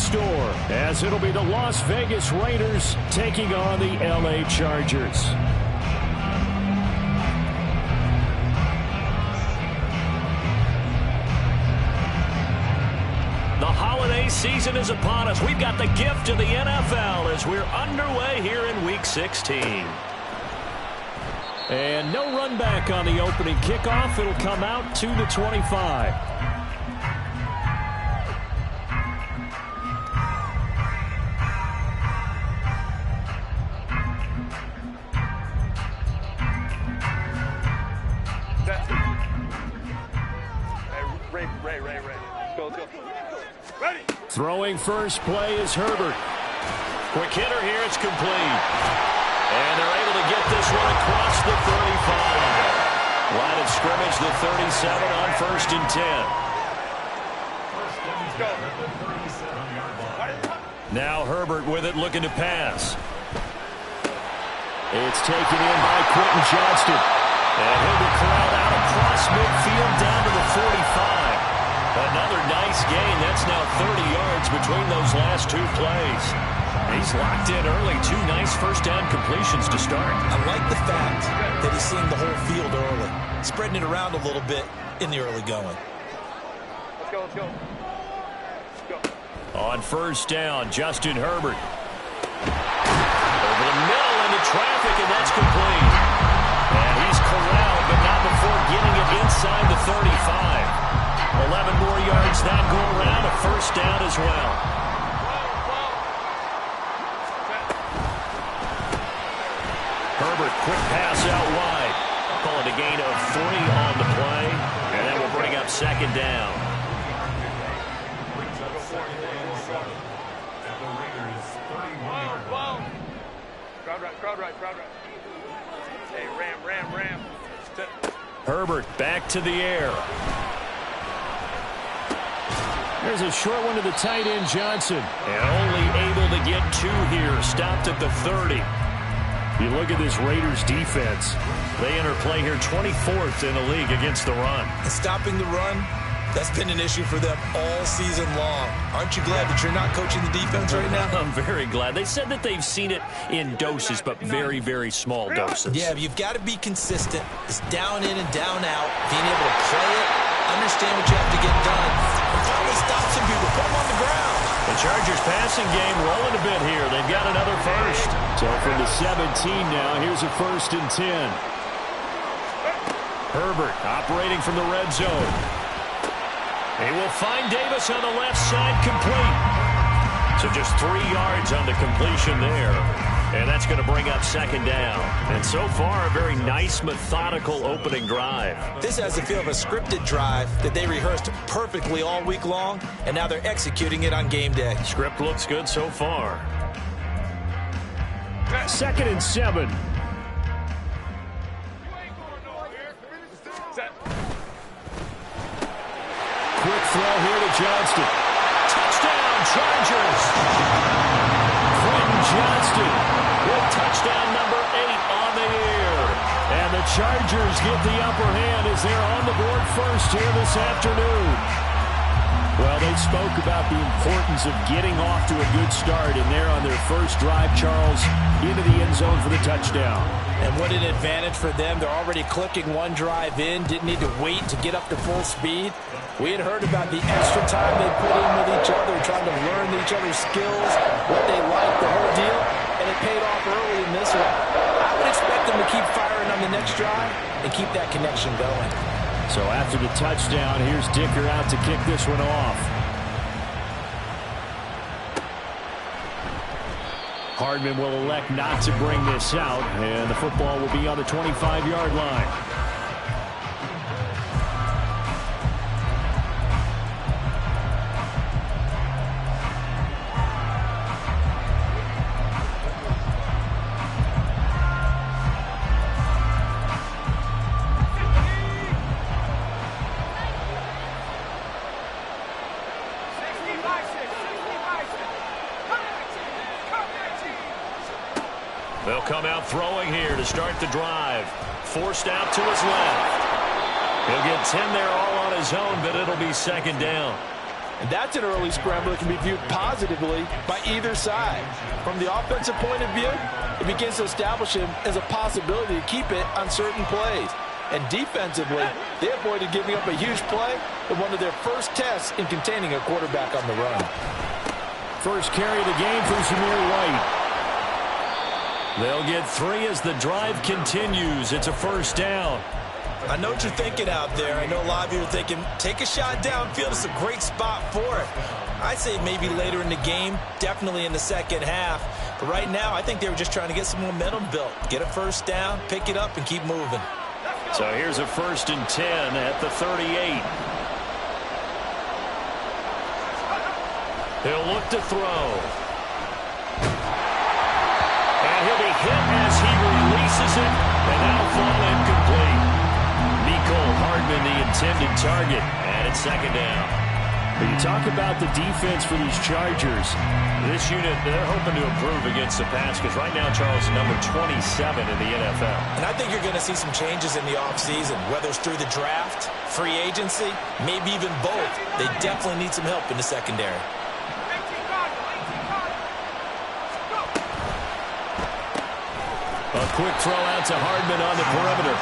store, as it'll be the Las Vegas Raiders taking on the LA Chargers. The holiday season is upon us. We've got the gift of the NFL as we're underway here in Week 16. And no run back on the opening kickoff. It'll come out to the 25. Ray. Go. Ready. Throwing first play is Herbert. Quick hitter here. It's complete. And they're able to get this one across the 35. Line of scrimmage, the 37 on 1st and 10. Now Herbert with it, looking to pass. It's taken in by Quentin Johnston. And he'll be corralled out across midfield down to the 45. Another nice gain. That's now 30 yards between those last two plays. He's locked in early. Two nice first down completions to start. I like the fact that he's seeing the whole field early, spreading it around a little bit in the early going. Let's go. On first down, Justin Herbert. Over the middle into traffic, and that's complete. And he's corralled, but not before getting it inside the 35. 11 more yards that go around, a first down as well. Herbert, quick pass out wide. Call it a gain of 3 on the play, and that will bring up second down. Crowd right. Hey, ram. Herbert back to the air. There's a short one to the tight end, Johnson. And only able to get 2 here. Stopped at the 30. You look at this Raiders defense. They enter play here 24th in the league against the run. And stopping the run, that's been an issue for them all season long. Aren't you glad that you're not coaching the defense right now? I'm very glad. They said that they've seen it in doses, but very, very small doses. Yeah, you've got to be consistent. It's down in and down out. Being able to play it, understand what you have to get done. And finally stop some people. Put them on the ground. The Chargers passing game rolling a bit here. They've got another first. So from the 17 now, here's a 1st and 10. Herbert operating from the red zone. He will find Davis on the left side, complete. So just 3 yards on the completion there. And that's going to bring up second down. And so far, a very nice, methodical opening drive. This has the feel of a scripted drive that they rehearsed perfectly all week long, and now they're executing it on game day. Script looks good so far. 2nd and 7. Quick throw here to Johnston. Touchdown, Chargers! Quentin Johnston with touchdown number 8 on the year. And the Chargers get the upper hand as they're on the board first here this afternoon. Well, they spoke about the importance of getting off to a good start, and they're on their first drive, Charles, into the end zone for the touchdown. And what an advantage for them. They're already clicking one drive in, didn't need to wait to get up to full speed. We had heard about the extra time they put in with each other, trying to learn each other's skills, what they like, the whole deal, and it paid off early in this one. I would expect them to keep firing on the next drive and keep that connection going. So after the touchdown, here's Dicker out to kick this one off. Hardman will elect not to bring this out, and the football will be on the 25-yard line. They'll come out throwing here to start the drive. Forced out to his left. He'll get 10 there all on his own, but it'll be second down. And that's an early scramble that can be viewed positively by either side. From the offensive point of view, it begins to establish him as a possibility to keep it on certain plays. And defensively, they avoided giving up a huge play in one of their first tests in containing a quarterback on the run. First carry of the game for Zamir White. They'll get 3 as the drive continues. It's a first down. I know what you're thinking out there. I know a lot of you are thinking, take a shot downfield. It's a great spot for it. I'd say maybe later in the game, definitely in the second half. But right now, I think they were just trying to get some momentum built. Get a first down, pick it up, and keep moving. So here's a 1st and 10 at the 38. He'll look to throw. And he'll be hit as he releases it, and that'll fall incomplete. Nicole Hardman, the intended target, and it's 2nd down. But you talk about the defense for these Chargers. This unit, they're hoping to improve against the pass because right now Charles is number 27 in the NFL. And I think you're going to see some changes in the offseason, whether it's through the draft, free agency, maybe even both. They definitely need some help in the secondary. A quick throw out to Hardman on the perimeter.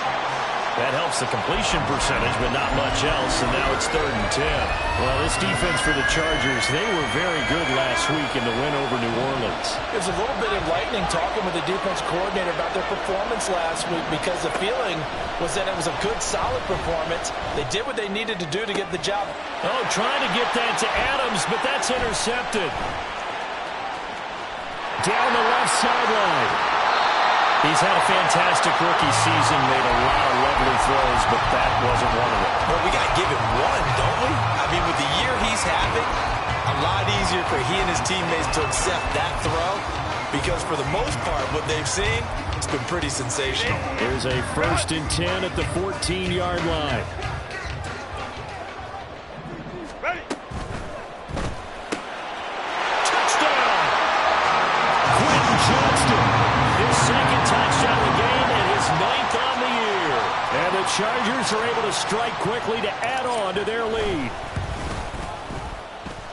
That helps the completion percentage, but not much else, and now it's 3rd and 10. Well, this defense for the Chargers, they were very good last week in the win over New Orleans. It was a little bit enlightening talking with the defense coordinator about their performance last week because the feeling was that it was a good, solid performance. They did what they needed to do to get the job. Oh, trying to get that to Adams, but that's intercepted. Down the left sideline. He's had a fantastic rookie season, made a lot of lovely throws, but that wasn't one of them. Well, we got to give him one, don't we? I mean, with the year he's having, a lot easier for he and his teammates to accept that throw because for the most part, what they've seen, it's been pretty sensational. Here's a 1st and 10 at the 14-yard line. Ready. Touchdown! Quentin Johnston. His 2nd touchdown of the game and his 9th on the year. And the Chargers are able to strike quickly to add on to their lead.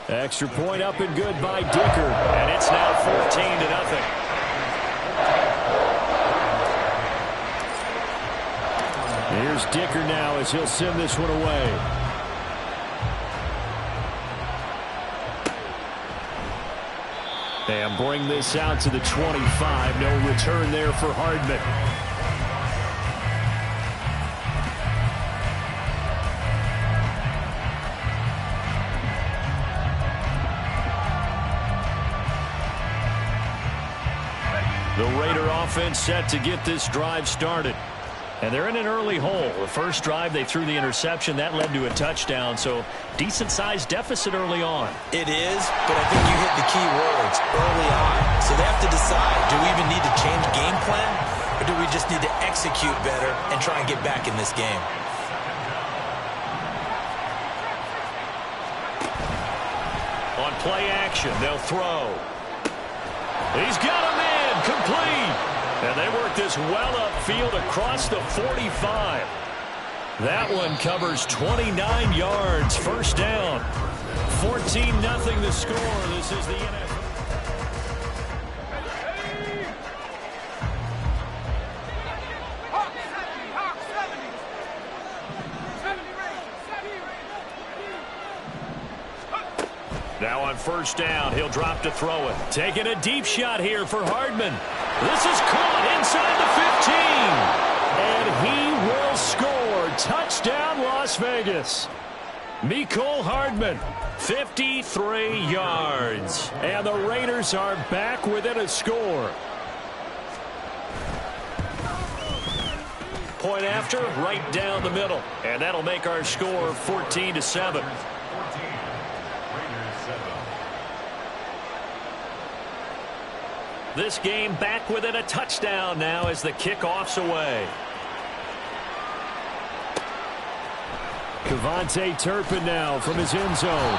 Extra point up and good by Dicker. And it's now 14-0. Here's Dicker now as he'll send this one away. And bring this out to the 25. No return there for Hardman. The Raider offense set to get this drive started. And they're in an early hole. The first drive, they threw the interception. That led to a touchdown, so decent-sized deficit early on. It is, but I think you hit the key words early on. So they have to decide, do we even need to change game plan, or do we just need to execute better and try and get back in this game? On play action, they'll throw. He's got a man, complete. And they work this well upfield across the 45. That one covers 29 yards. First down. 14-0 the score. This is the NFL. Now on first down, he'll drop to throw it. Taking a deep shot here for Hardman. This is caught inside the 15. And he will score. Touchdown, Las Vegas. Mecole Hardman, 53 yards. And the Raiders are back within a score. Point after, right down the middle. And that'll make our score 14-7. This game back within a touchdown now as the kickoff's away. Kevontae Turpin now from his end zone.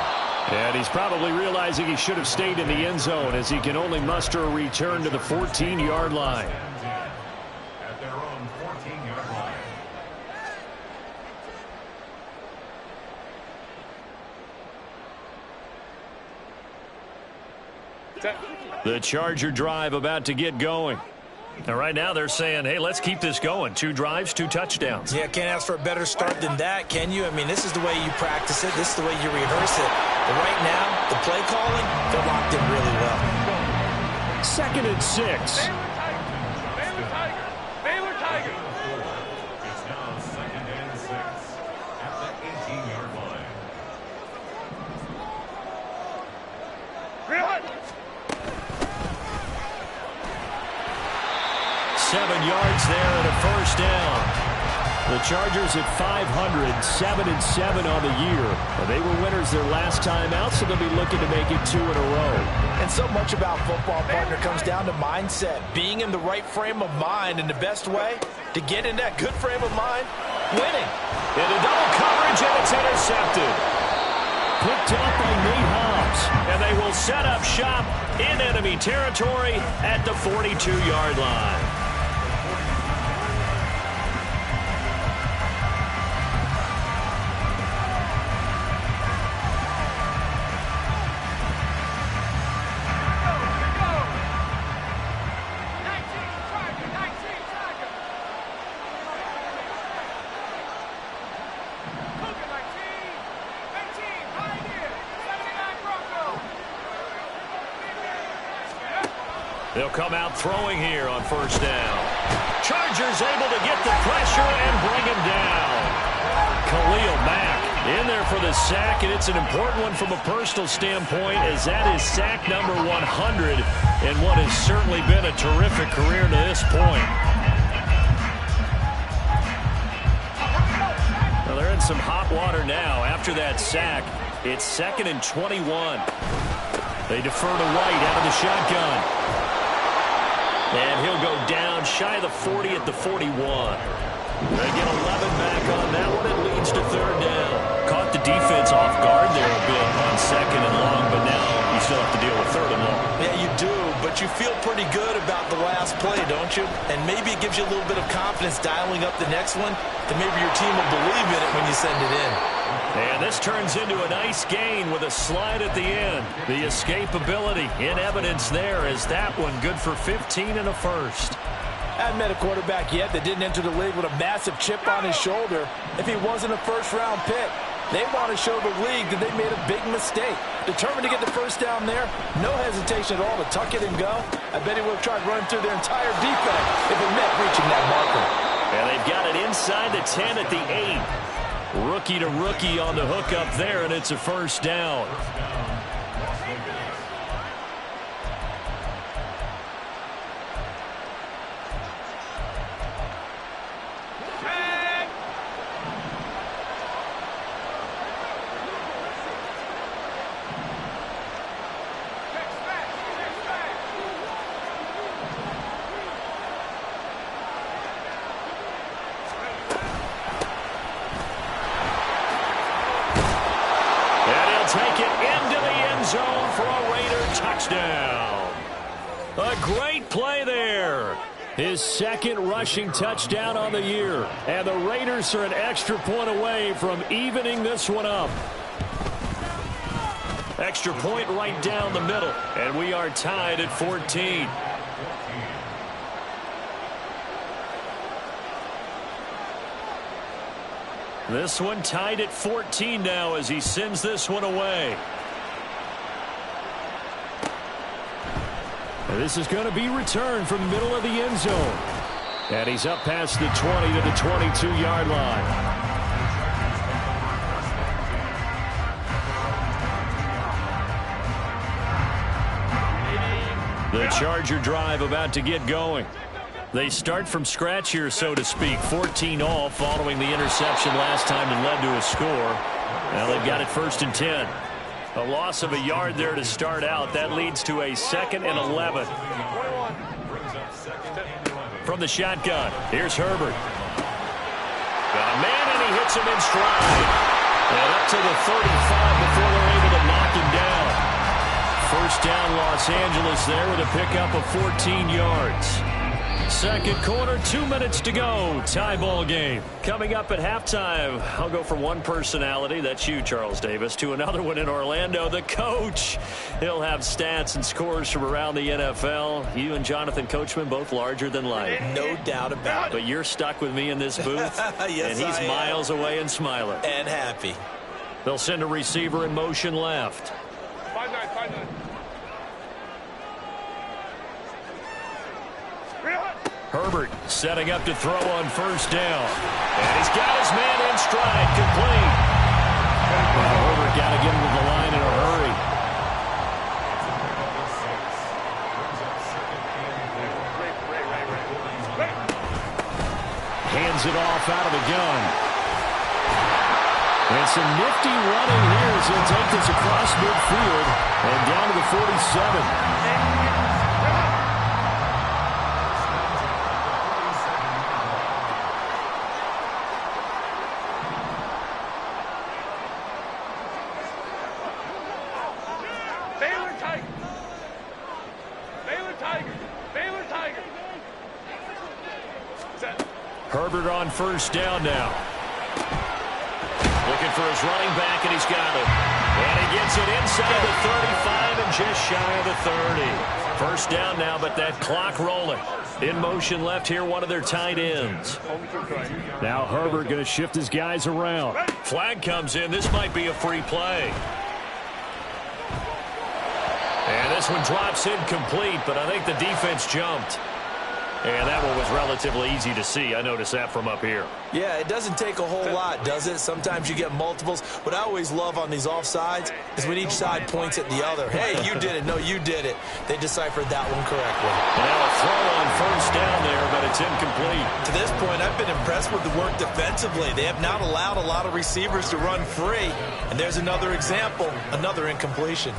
And he's probably realizing he should have stayed in the end zone as he can only muster a return to the 14-yard line. At their own 14-yard line. The Charger drive about to get going. And right now they're saying, hey, let's keep this going. 2 drives, 2 touchdowns. Yeah, can't ask for a better start than that, can you? I mean, this is the way you practice it. This is the way you rehearse it. But right now, the play calling, they're locked in really well. 2nd and 6. Baylor Tiger. Baylor Tiger. It's now 2nd and 6 at the 18-yard line. Run. 7 yards there and a first down. The Chargers at 500, 7-7 on the year. They were winners their last time out, so they'll be looking to make it 2 in a row. And so much about football, partner, comes down to mindset. Being in the right frame of mind, and the best way to get in that good frame of mind, winning. Into double coverage, and it's intercepted. Picked up by Nate Hobbs. And they will set up shop in enemy territory at the 42-yard line. They'll come out throwing here on first down. Chargers able to get the pressure and bring him down. Khalil Mack in there for the sack, and it's an important one from a personal standpoint, as that is sack number 100 in what has certainly been a terrific career to this point. Well, they're in some hot water now after that sack. It's 2nd and 21. They defer to White out of the shotgun. And he'll go down shy of the 40 at the 41. They get 11 back on that one. It leads to 3rd down. Caught the defense off guard there a bit on 2nd and long, but now you still have to deal with 3rd and long. Yeah, you do, but you feel pretty good about the last play, don't you? And maybe it gives you a little bit of confidence dialing up the next one, that maybe your team will believe in it when you send it in. And this turns into a nice gain with a slide at the end. The escapability in evidence there as that one good for 15 and a first. I haven't met a quarterback yet that didn't enter the league with a massive chip on his shoulder if he wasn't a first-round pick. They want to show the league that they made a big mistake. Determined to get the first down there, no hesitation at all to tuck it and go. I bet he would have tried running through their entire defense if it meant reaching that marker. And they've got it inside the 10 at the 8. Rookie to rookie on the hook up there, and it's a first down. Take it into the end zone for a Raider touchdown. A great play there. His 2nd rushing touchdown on the year. And the Raiders are an extra point away from evening this one up. Extra point right down the middle. And we are tied at 14. This one tied at 14 now as he sends this one away. And this is going to be returned from the middle of the end zone. And he's up past the 20 to the 22-yard line. The Charger drive about to get going. They start from scratch here, so to speak. 14 all following the interception last time that led to a score. Now they've got it 1st and 10. A loss of a yard there to start out. That leads to a 2nd and 11. From the shotgun, here's Herbert. Got a man, and he hits him in stride. And up to the 35 before they're able to knock him down. First down, Los Angeles there with a pickup of 14 yards. Second quarter, 2 minutes to go. Tie ball game. Coming up at halftime, I'll go from one personality, that's you, Charles Davis, to another one in Orlando, the coach. He'll have stats and scores from around the NFL. You and Jonathan Coachman both larger than life. No doubt about it. But you're stuck with me in this booth. Yes, and he's miles away and smiling. And happy. They'll send a receiver in motion left. 5-9. Herbert setting up to throw on first down. And he's got his man in stride, complete. Well, Herbert got to get him to the line in a hurry. Hands it off out of the gun. And some nifty running here as he'll take this across midfield and down to the 47. Herbert on first down now. Looking for his running back, and he's got it. And he gets it inside the 35 and just shy of the 30. First down now, but that clock rolling. In motion left here, one of their tight ends. Now Herbert going to shift his guys around. Flag comes in. This might be a free play. And this one drops incomplete, but I think the defense jumped. And that one was relatively easy to see. I noticed that from up here. Yeah, it doesn't take a whole lot, does it? Sometimes you get multiples. What I always love on these offsides is when each side points at the other. Hey, you did it. No, you did it. They deciphered that one correctly. Now a throw on first down there, but it's incomplete. To this point, I've been impressed with the work defensively. They have not allowed a lot of receivers to run free. And there's another example, another incompletion.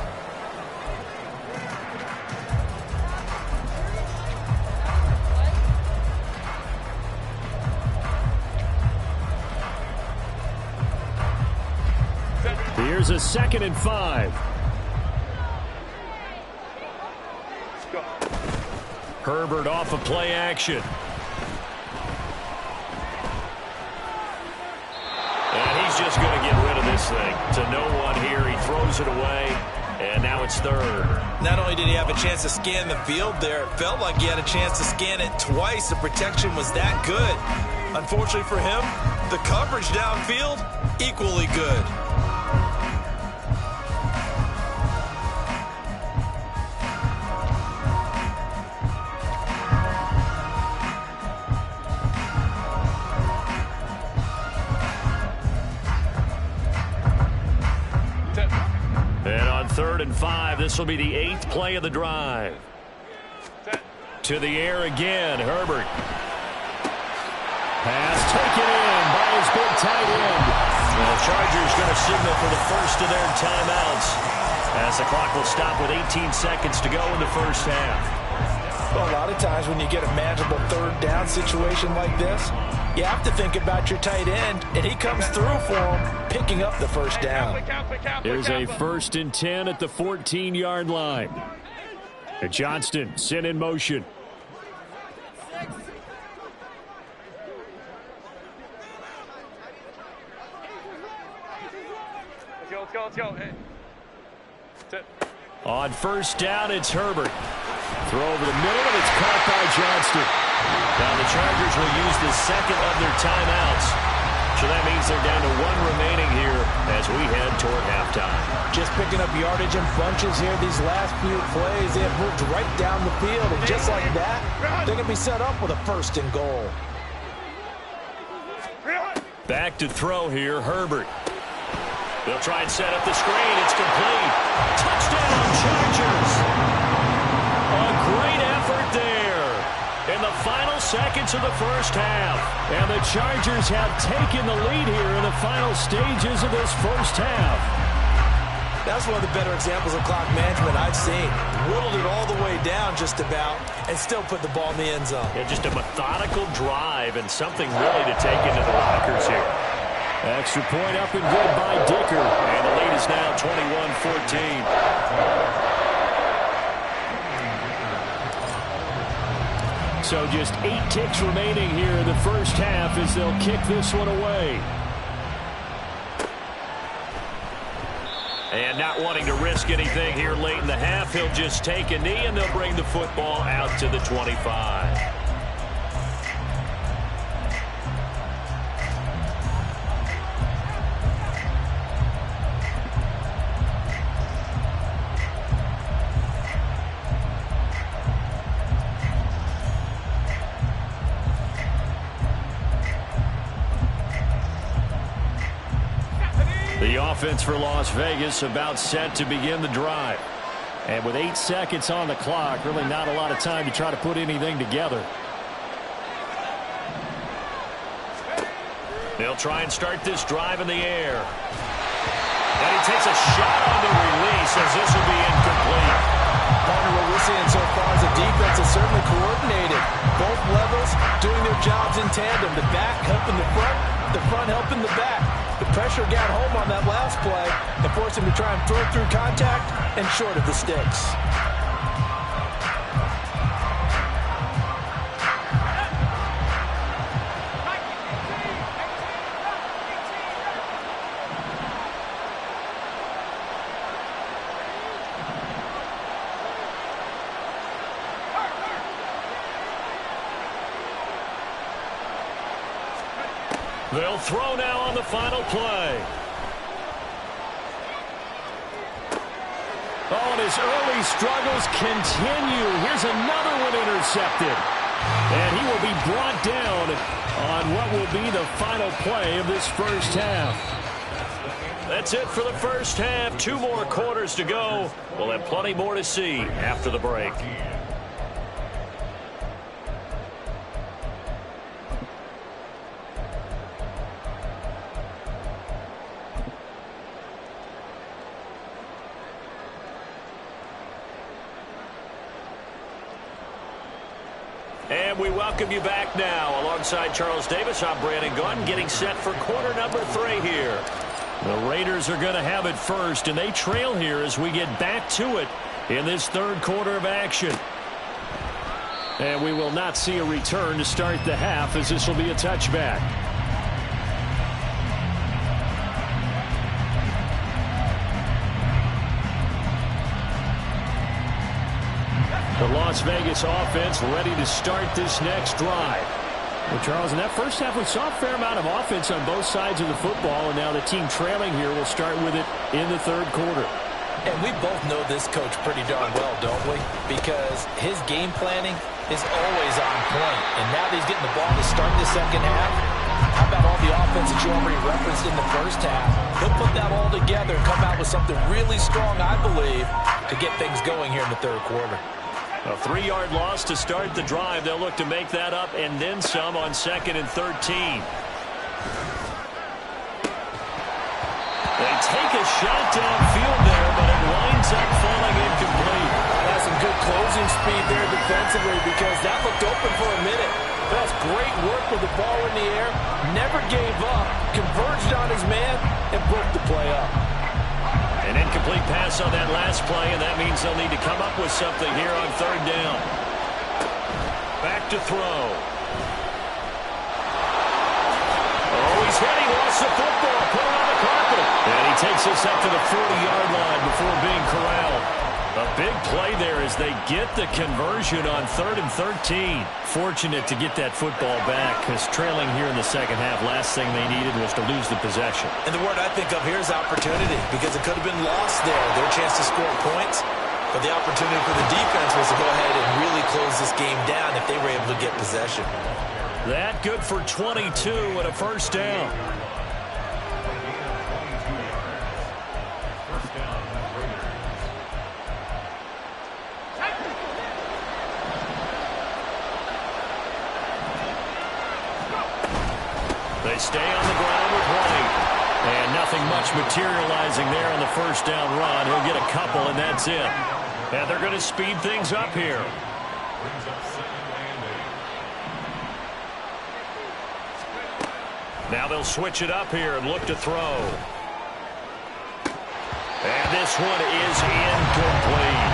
Here's a 2nd and 5. Herbert off of play action. And he's just going to get rid of this thing. To no one here. He throws it away. And now it's 3rd. Not only did he have a chance to scan the field there, it felt like he had a chance to scan it twice. The protection was that good. Unfortunately for him, the coverage downfield, equally good. And on 3rd and 5, this will be the 8th play of the drive. To the air again, Herbert. Pass taken in by his big tight end. And the Chargers going to signal for the first of their timeouts as the clock will stop with 18 seconds to go in the first half. Well, a lot of times when you get a manageable 3rd down situation like this, you have to think about your tight end, and he comes through for him, picking up the first down. There's a 1st and 10 at the 14-yard line. And Johnston sent in motion. Let's go. Hey. On first down, it's Herbert. Throw over the middle, and it's caught by Johnston. Now the Chargers will use the 2nd of their timeouts. So that means they're down to 1 remaining here as we head toward halftime. Just picking up yardage in bunches here. These last few plays, they have moved right down the field. And just like that, they're going to be set up with a 1st and goal. Back to throw here, Herbert. They'll try and set up the screen. It's complete. Touchdown, Chargers. A great effort there in the final seconds of the first half. And the Chargers have taken the lead here in the final stages of this first half. That's one of the better examples of clock management I've seen. Whittled it all the way down just about and still put the ball in the end zone. Yeah, just a methodical drive and something really to take into the lockers here. Extra point up and good by Dicker. And the lead is now 21-14. So just 8 ticks remaining here in the first half as they'll kick this one away. And not wanting to risk anything here late in the half, he'll just take a knee and they'll bring the football out to the 25. The offense for Las Vegas about set to begin the drive. And with 8 seconds on the clock, really not a lot of time to try to put anything together. They'll try and start this drive in the air. And he takes a shot on the release as this will be incomplete. Partner, what we're seeing so far is the defense is certainly coordinated. Both levels doing their jobs in tandem. The back helping the front helping the back. The pressure got home on that last play and forced him to try and throw through contact and short of the sticks. They'll throw now on the final play. Oh, and his early struggles continue. Here's another one intercepted. And he will be brought down on what will be the final play of this first half. That's it for the first half. 2 more quarters to go. We'll have plenty more to see after the break. And we welcome you back now. Alongside Charles Davis, I'm Brandon Gunn, getting set for quarter number 3 here. The Raiders are going to have it first, and they trail here as we get back to it in this third quarter of action. And we will not see a return to start the half, as this will be a touchback. The Las Vegas offense ready to start this next drive. Well, Charles, in that first half, we saw a fair amount of offense on both sides of the football, and now the team trailing here will start with it in the third quarter. And we both know this coach pretty darn well, don't we? Because his game planning is always on point. And now that he's getting the ball to start the second half, how about all the offense that you already referenced in the first half? He'll put that all together and come out with something really strong, I believe, to get things going here in the third quarter. A 3-yard loss to start the drive. They'll look to make that up and then some on 2nd and 13. They take a shot downfield there, but it winds up falling incomplete. That's some good closing speed there defensively because that looked open for a minute. That's great work with the ball in the air. Never gave up, converged on his man, and broke the play up. An incomplete pass on that last play, and that means they'll need to come up with something here on 3rd down. Back to throw. Oh, he's hit. He lost the football. Put it on the carpet. And he takes us up to the 40-yard line before being corralled. A big play there as they get the conversion on 3rd and 13. Fortunate to get that football back, because trailing here in the second half, last thing they needed was to lose the possession. And the word I think of here is opportunity, because it could have been lost there. Their chance to score points, but the opportunity for the defense was to go ahead and really close this game down if they were able to get possession. That good for 22 and a first down. They stay on the ground with White. And nothing much materializing there on the first down run. He'll get a couple, and that's it. And they're going to speed things up here. Now they'll switch it up here and look to throw. And this one is incomplete.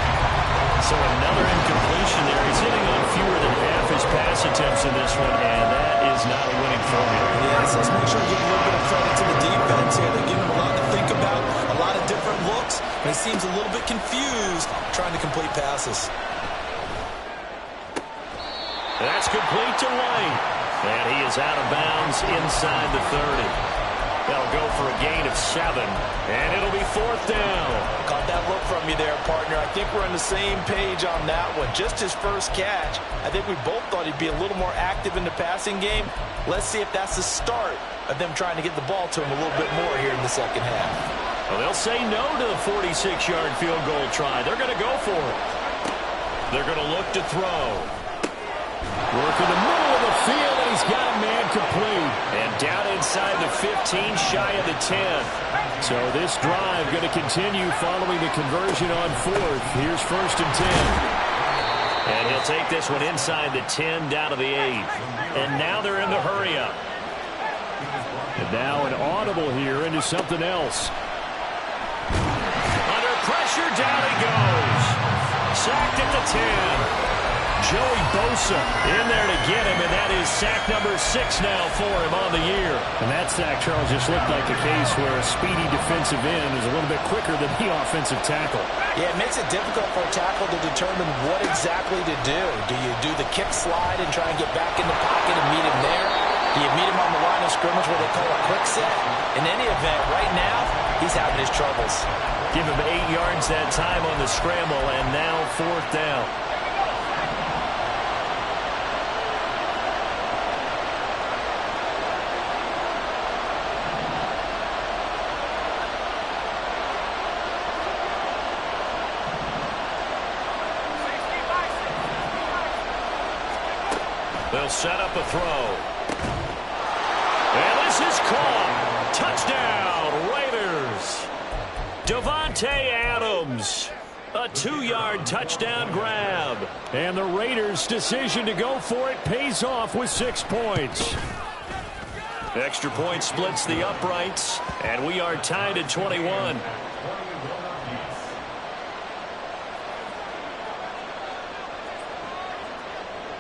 So another incompletion there. He's hitting on fewer than half his passes. pass attempts in this one, and that is not a winning formula. Yes, let's make sure we give a little bit of credit to the defense here. They're giving him a lot to think about, a lot of different looks, and he seems a little bit confused trying to complete passes. That's complete to White. And he is out of bounds inside the 30. They'll go for a gain of 7, and it'll be 4th down. Caught that look from you there, partner. I think we're on the same page on that one. Just his first catch. I think we both thought he'd be a little more active in the passing game. Let's see if that's the start of them trying to get the ball to him a little bit more here in the second half. Well, they'll say no to the 46-yard field goal try. They're going to go for it. They're going to look to throw. Work in the middle of the field, and he's got a man complete. And down inside the 15, shy of the 10. So this drive going to continue following the conversion on 4th. Here's 1st and 10. And he'll take this one inside the 10, down to the 8. And now they're in the hurry-up. And now an audible here into something else. Under pressure, down he goes. Sacked at the 10. Joey Bosa in there to get him, and that is sack number 6 now for him on the year. And that sack, Charles, just looked like a case where a speedy defensive end is a little bit quicker than the offensive tackle. Yeah, it makes it difficult for a tackle to determine what exactly to do. Do you do the kick slide and try and get back in the pocket and meet him there? Do you meet him on the line of scrimmage where they call a quick set? In any event, right now, he's having his troubles. Give him 8 yards that time on the scramble, and now 4th down. They'll set up a throw. And this is caught. Touchdown, Raiders. Davante Adams. A 2-yard touchdown grab. And the Raiders' decision to go for it pays off with 6 points. Extra point splits the uprights, and we are tied at 21.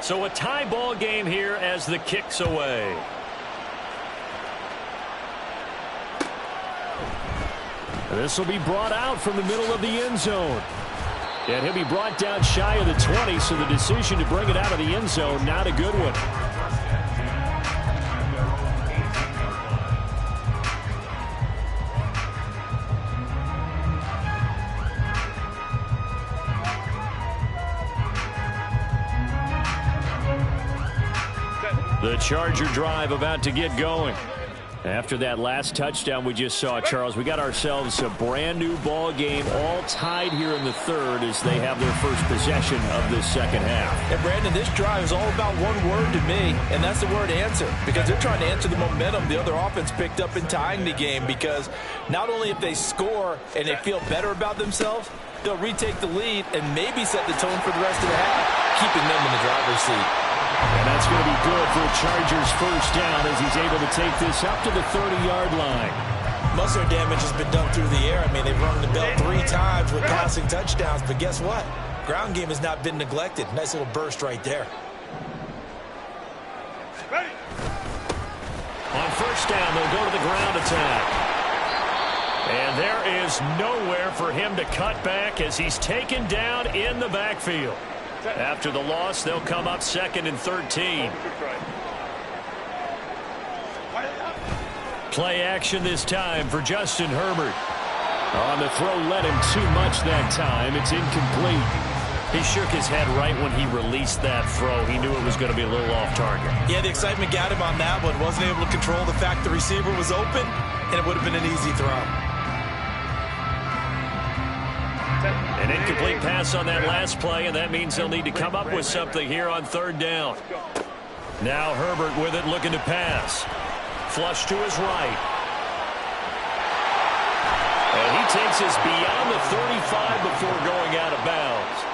So a tie ball game here as the kick's away. This will be brought out from the middle of the end zone. And he'll be brought down shy of the 20, so the decision to bring it out of the end zone, not a good one. The Charger drive about to get going. After that last touchdown we just saw, Charles, we got ourselves a brand new ball game, all tied here in the 3rd as they have their first possession of this second half. And Brandon, this drive is all about one word to me, and that's the word answer, because they're trying to answer the momentum the other offense picked up in tying the game, because not only if they score and they feel better about themselves, they'll retake the lead and maybe set the tone for the rest of the half, keeping them in the driver's seat. And that's going to be good for the Chargers' first down as he's able to take this up to the 30-yard line. Most of their damage has been done through the air. I mean, they've rung the bell 3 times with passing touchdowns, but guess what? Ground game has not been neglected. Nice little burst right there. Ready. On first down, they'll go to the ground attack. And there is nowhere for him to cut back as he's taken down in the backfield. After the loss, they'll come up 2nd and 13. Play action this time for Justin Herbert. On the throw, led him too much that time. It's incomplete. He shook his head right when he released that throw. He knew it was going to be a little off target. Yeah, the excitement got him on that one. Wasn't able to control the fact the receiver was open, and it would have been an easy throw. An incomplete pass on that last play, and that means they'll need to come up with something here on 3rd down. Now Herbert with it, looking to pass. Flush to his right. And he takes us beyond the 35 before going out of bounds.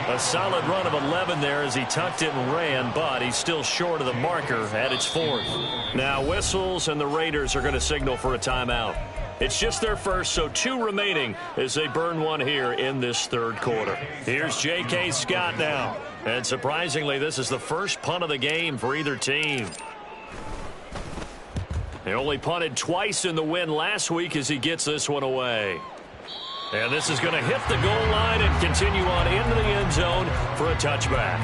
A solid run of 11 there as he tucked it and ran, but he's still short of the marker at its 4th. Now whistles, and the Raiders are going to signal for a timeout. It's just their first, so 2 remaining as they burn one here in this third quarter. Here's J.K. Scott now. And surprisingly, this is the first punt of the game for either team. He only punted twice in the win last week as he gets this one away. And this is going to hit the goal line and continue on into the end zone for a touchback.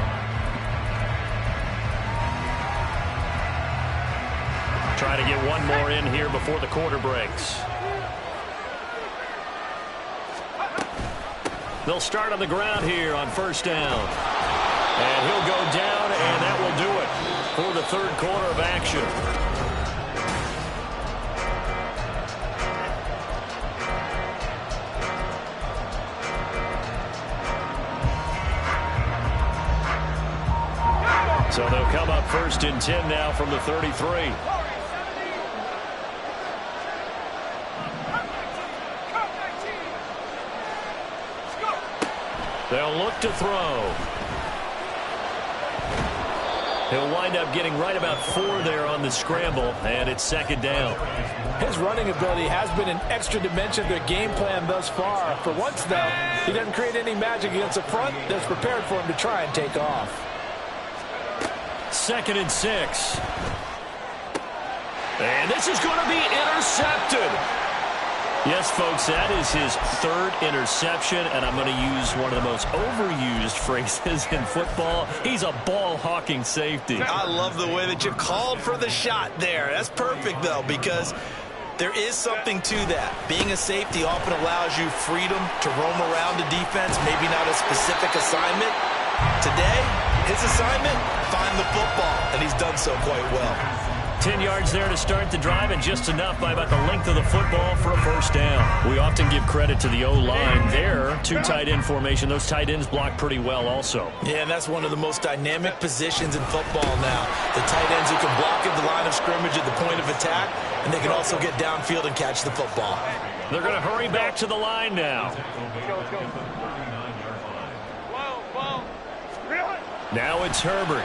Try to get one more in here before the quarter breaks. They'll start on the ground here on first down. And he'll go down, and that will do it for the third quarter of action. So they'll come up first and 10 now from the 33. They'll look to throw. He'll wind up getting right about 4 there on the scramble, and it's second down. His running ability has been an extra dimension of their game plan thus far. For once, though, he doesn't create any magic against the front that's prepared for him to try and take off. 2nd and 6. And this is going to be intercepted. Yes, folks, that is his 3rd interception, and I'm going to use one of the most overused phrases in football. He's a ball-hawking safety. I love the way that you called for the shot there. That's perfect, though, because there is something to that. Being a safety often allows you freedom to roam around the defense, maybe not a specific assignment. Today, his assignment, find the football, and he's done so quite well. 10 yards there to start the drive, and just enough by about the length of the football for a first down. We often give credit to the O-line there. 2 tight end formation. Those tight ends block pretty well also. Yeah, and that's one of the most dynamic positions in football now. The tight ends who can block at the line of scrimmage at the point of attack, and they can also get downfield and catch the football. They're going to hurry back to the line now. Now it's Herbert.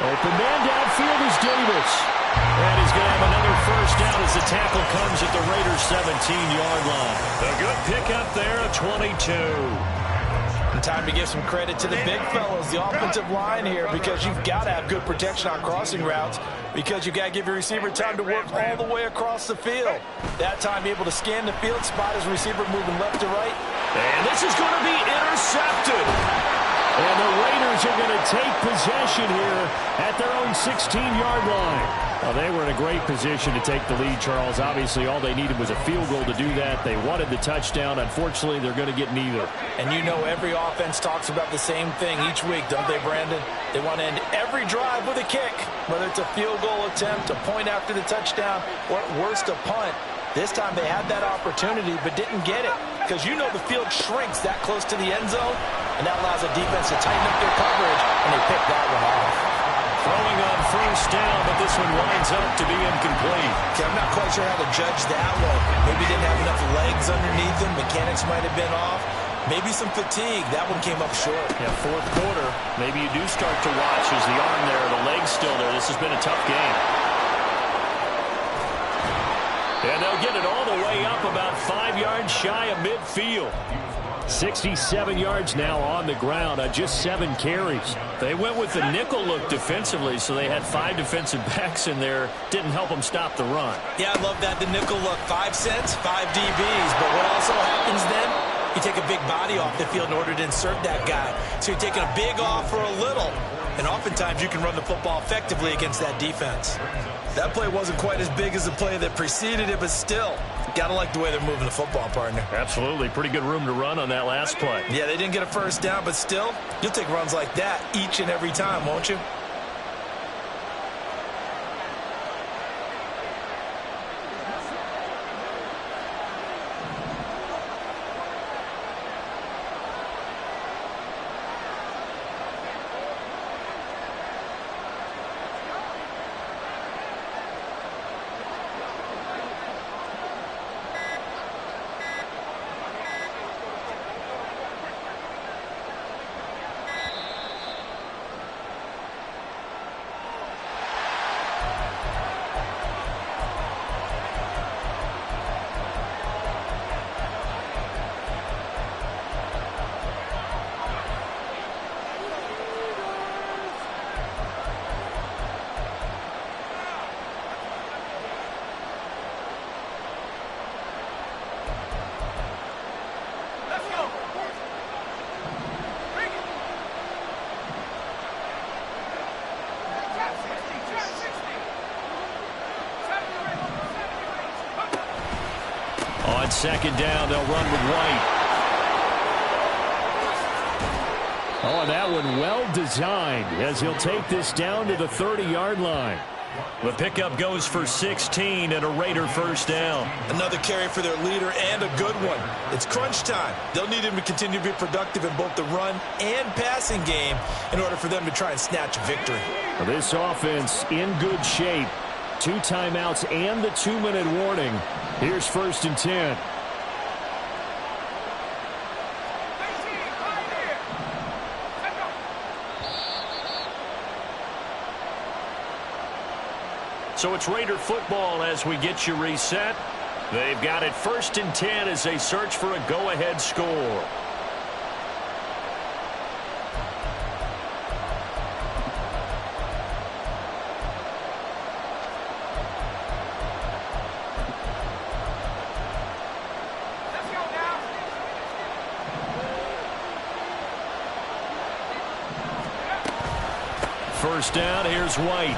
Open man downfield is Davis. And he's going to have another first down as the tackle comes at the Raiders' 17-yard line. A good pickup there, a 22. And time to give some credit to the big fellows, the offensive line here, because you've got to have good protection on crossing routes, because you've got to give your receiver time to work all the way across the field. That time able to scan the field, spot his receiver moving left to right. And this is going to be intercepted. And the Raiders are going to take possession here at their own 16-yard line. Well, they were in a great position to take the lead, Charles. Obviously, all they needed was a field goal to do that. They wanted the touchdown. Unfortunately, they're going to get neither. And you know every offense talks about the same thing each week, don't they, Brandon? They want to end every drive with a kick, whether it's a field goal attempt, a point after the touchdown, or at worst, a punt. This time they had that opportunity but didn't get it, because you know the field shrinks that close to the end zone, and that allows a defense to tighten up their coverage, and they pick that one off. Throwing on first down, but this one winds up to be incomplete. Okay, I'm not quite sure how to judge that one. Maybe didn't have enough legs underneath him. Mechanics might have been off. Maybe some fatigue. That one came up short. Yeah, fourth quarter. Maybe you do start to watch as the arm there, the leg's still there. This has been a tough game. And they'll get it all the way up about 5 yards shy of midfield. 67 yards now on the ground on just 7 carries. They went with the nickel look defensively, so they had 5 defensive backs in there. Didn't help them stop the run. Yeah, I love that, the nickel look. 5 cents, 5 DBs. But what also happens then? You take a big body off the field in order to insert that guy. So you're taking a big off for a little. And oftentimes you can run the football effectively against that defense. That play wasn't quite as big as the play that preceded it, but still, gotta like the way they're moving the football, partner. Absolutely. Pretty good room to run on that last play. Yeah, they didn't get a first down, but still, you'll take runs like that each and every time, won't you? second down, they'll run with White. Oh, and that one well designed as he'll take this down to the 30-yard line. The pickup goes for 16 and a Raider first down. Another carry for their leader and a good one. It's crunch time. They'll need him to continue to be productive in both the run and passing game in order for them to try and snatch a victory. Well, this offense in good shape. 2 timeouts and the 2-minute warning. Here's 1st and 10. So it's Raider football as we get you reset. They've got it 1st and 10 as they search for a go-ahead score. First down, here's White.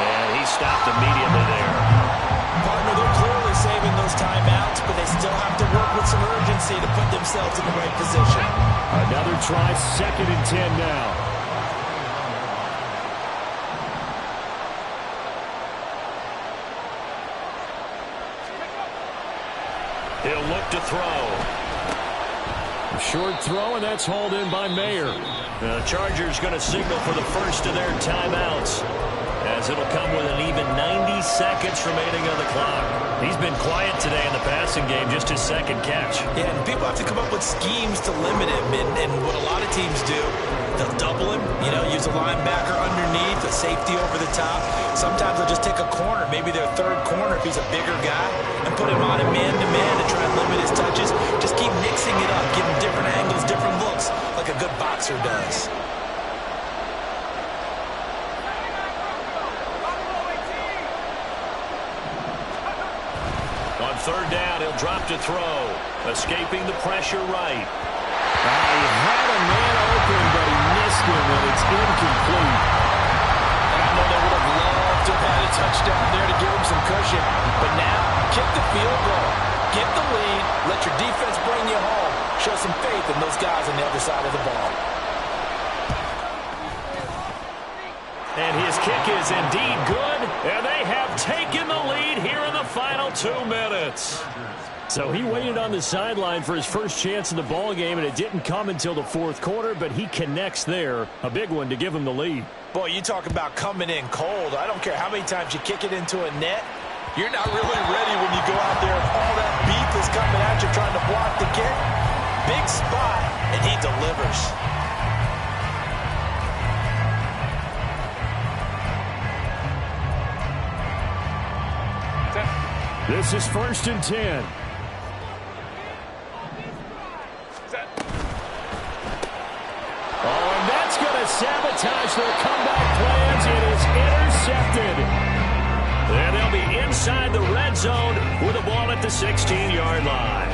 And he stopped immediately there. Partner, they're clearly saving those timeouts, but they still have to work with some urgency to put themselves in the right position. Another try, 2nd and 10 now. He'll look to throw. A short throw, and that's hauled in by Mayer. The Chargers going to signal for the first of their timeouts, as it'll come with an even 90 seconds remaining on the clock. He's been quiet today in the passing game, just his 2nd catch. Yeah, and people have to come up with schemes to limit him, and what a lot of teams do, they'll double him, use a linebacker underneath, a safety over the top. Sometimes they'll just take a corner, maybe their 3rd corner if he's a bigger guy, and put him on a man-to-man to try and limit his touches. Just keep mixing it up, give him different angles, different looks, like a good boxer does. On 3rd down, he'll drop to throw. Escaping the pressure right. He had a man open, but he missed him, and it's incomplete. I know they would have loved to have had a touchdown there to give him some cushion. But now, kick the field goal. Get the lead. Let your defense bring you home. Show some faith in those guys on the other side of the ball. And his kick is indeed good, and they have taken the lead here in the final 2 minutes. So he waited on the sideline for his first chance in the ball game, and it didn't come until the 4th quarter, but he connects there. A big one to give him the lead. Boy, you talk about coming in cold. I don't care how many times you kick it into a net. You're not really ready when you go out there and all that beef is coming at you trying to block the kick. Big spot, and he delivers. This is 1st and 10. Oh, and that's going to sabotage their comeback plans. It is intercepted. And they'll be inside the red zone with the ball at the 16-yard line.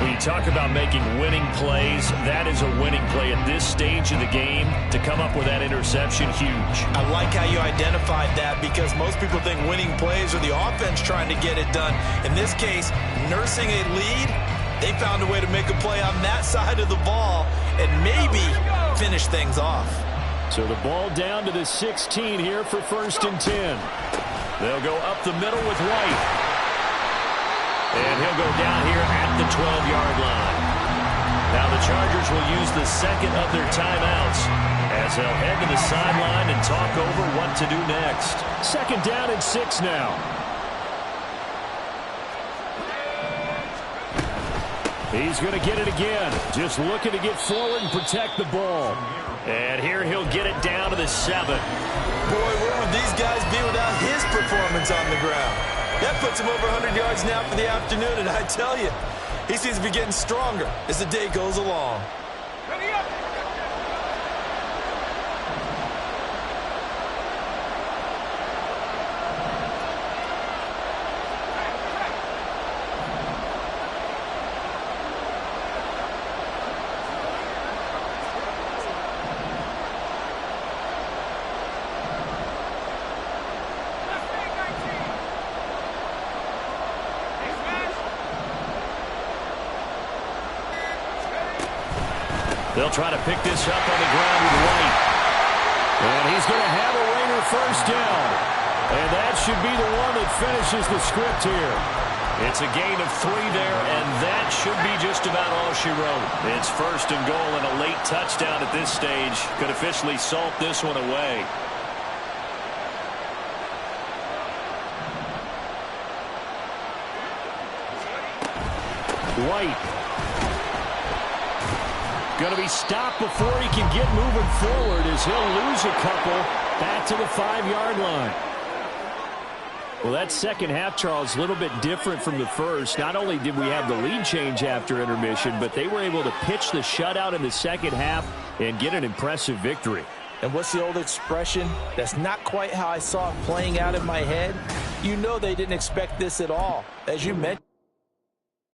When you talk about making winning plays, that is a winning play at this stage of the game. To come up with that interception, huge. I like how you identified that, because most people think winning plays are the offense trying to get it done. In this case, nursing a lead, they found a way to make a play on that side of the ball and maybe finish things off. So the ball down to the 16 here for 1st and 10. They'll go up the middle with White. And he'll go down here at the 12-yard line. Now the Chargers will use the 2nd of their timeouts as they'll head to the sideline and talk over what to do next. 2nd down and 6 now. He's going to get it again. Just looking to get forward and protect the ball. And here he'll get it down to the 7. Boy, where would these guys be without his performance on the ground? That puts him over 100 yards now for the afternoon, and I tell you, he seems to be getting stronger as the day goes along. They'll try to pick this up on the ground with White. And he's going to have a Raider first down. And that should be the one that finishes the script here. It's a gain of 3 there, and that should be just about all she wrote. It's first and goal and a late touchdown at this stage. Could officially salt this one away. White. Going to be stopped before he can get moving forward as he'll lose a couple back to the 5-yard line. Well, that second half, Charles, a little bit different from the first. Not only did we have the lead change after intermission, but they were able to pitch the shutout in the second half and get an impressive victory. And what's the old expression? That's not quite how I saw it playing out in my head. You know they didn't expect this at all. As you mentioned,